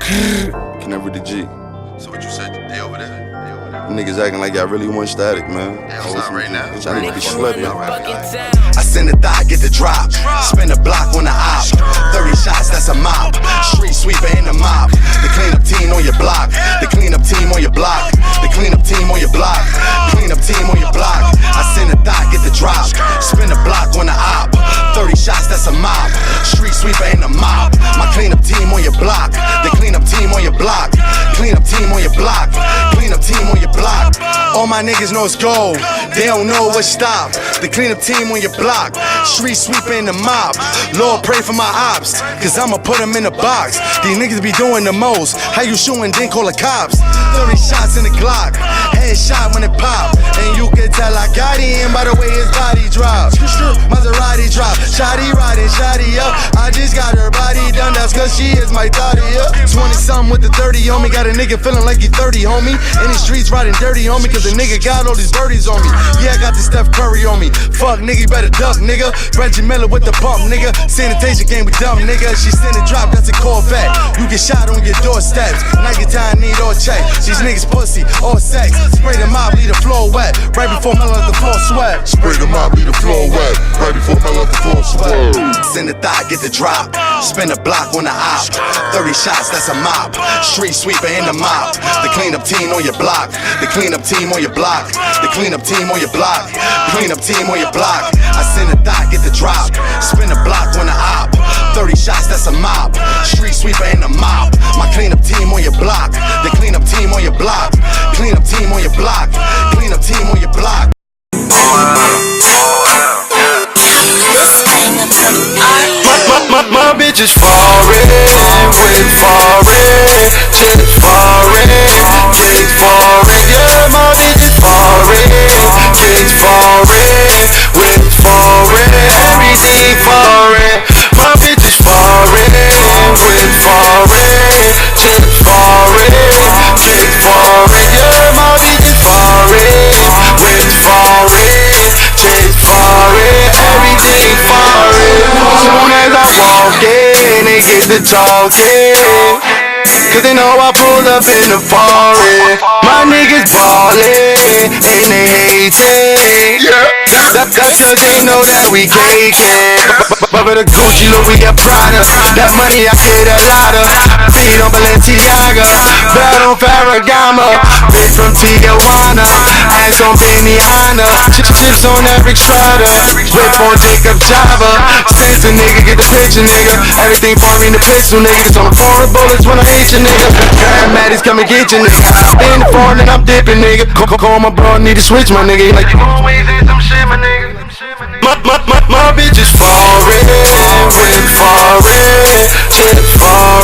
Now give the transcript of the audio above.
Canary the G. So what you said, they over there? Niggas acting like y'all really want static, man. They outside right now. Y'all need to be slipping. I send a thigh, get the drop. Spin a block on the op. 30 shots, that's a mop. Street sweeper in the mop. The cleanup team on your block. The cleanup team on your block. The cleanup team on your block. Cleanup team on your block. I send a thigh, get the drop. Spin a block on the op. 30 shots, that's a mop. Street sweeper in the mop. My cleanup team on your block. The cleanup team on your block. Cleanup team on your block. Cleanup team on your block. All my niggas know it's gold. They don't know what stop. The cleanup team on your block. Street sweeper in the mob. Lord, pray for my ops, cause I'ma put them in the box. These niggas be doing the most. How you shooting, then call the cops. 30 shots in the Glock. Headshot when it pop. And you can tell I got him by the way his body drop. Maserati drop. Shotty riding, shotty up. I just got her body done. That's cause she is my thotty up. 20 something with the 30 on me. Got a nigga feeling like he 30, homie. In the streets riding dirty on me, cause the nigga got all these birdies on me. Yeah, I got the Steph Curry on me. Fuck nigga, you better duck, nigga. Reggie Miller with the pump, nigga. Sanitation game with dumb, nigga. She send a drop, that's a Corvette. You get shot on your doorsteps. Night time need all check. These niggas pussy, all sex. Spray them out, leave the floor wet. Right before Mel let the floor sweat. Spray them out, leave the floor wet. Right before Mel let the floor sweat. Send a thigh, get the drop. Spin a block on the op. 30 shots, that's a mop. Street sweeper in the mop. The cleanup team on your block. The cleanup team on your block. The cleanup team on your block. Cleanup team on your block. I send a thigh, get the drop. Spin a block on the op. 30 shots, that's a mop. Street sweeper in the mop. My cleanup team on your block. The cleanup team on your block. Cleanup team on your block. Cleanup team on your block. My bitch is foreign, with foreign, shit foreign, kids foreign. Yeah, my bitch is foreign, kids foreign, with foreign, everything foreign. My bitch is foreign, with foreign, shit foreign, kids foreign. Yeah, my bitch is foreign, with foreign, shit foreign, everything foreign. Soon as I walk in, they get to talking, cause they know I pull up in the foreign. My niggas ballin', and they hatin'. That's cause they know that we cakin'. But for the Gucci, Louis, and Prada, that money I get a lot of. Feet on Balenciaga, blood on Ferragamo. Bitch from Tijuana, ass on Benihana. Chips on Eric Strada, whip on Jacob Java. Sense a nigga, get the picture, nigga. Everything for me in the pistol, nigga. It's on the foreign bullets when I hit you, nigga. Paramedics come and get you, nigga. In the foreign and I'm dipping, nigga. Call my bro, need to switch, my nigga. Like you always in some shit, my nigga. My bitch is foreign, with foreign, shit foreign.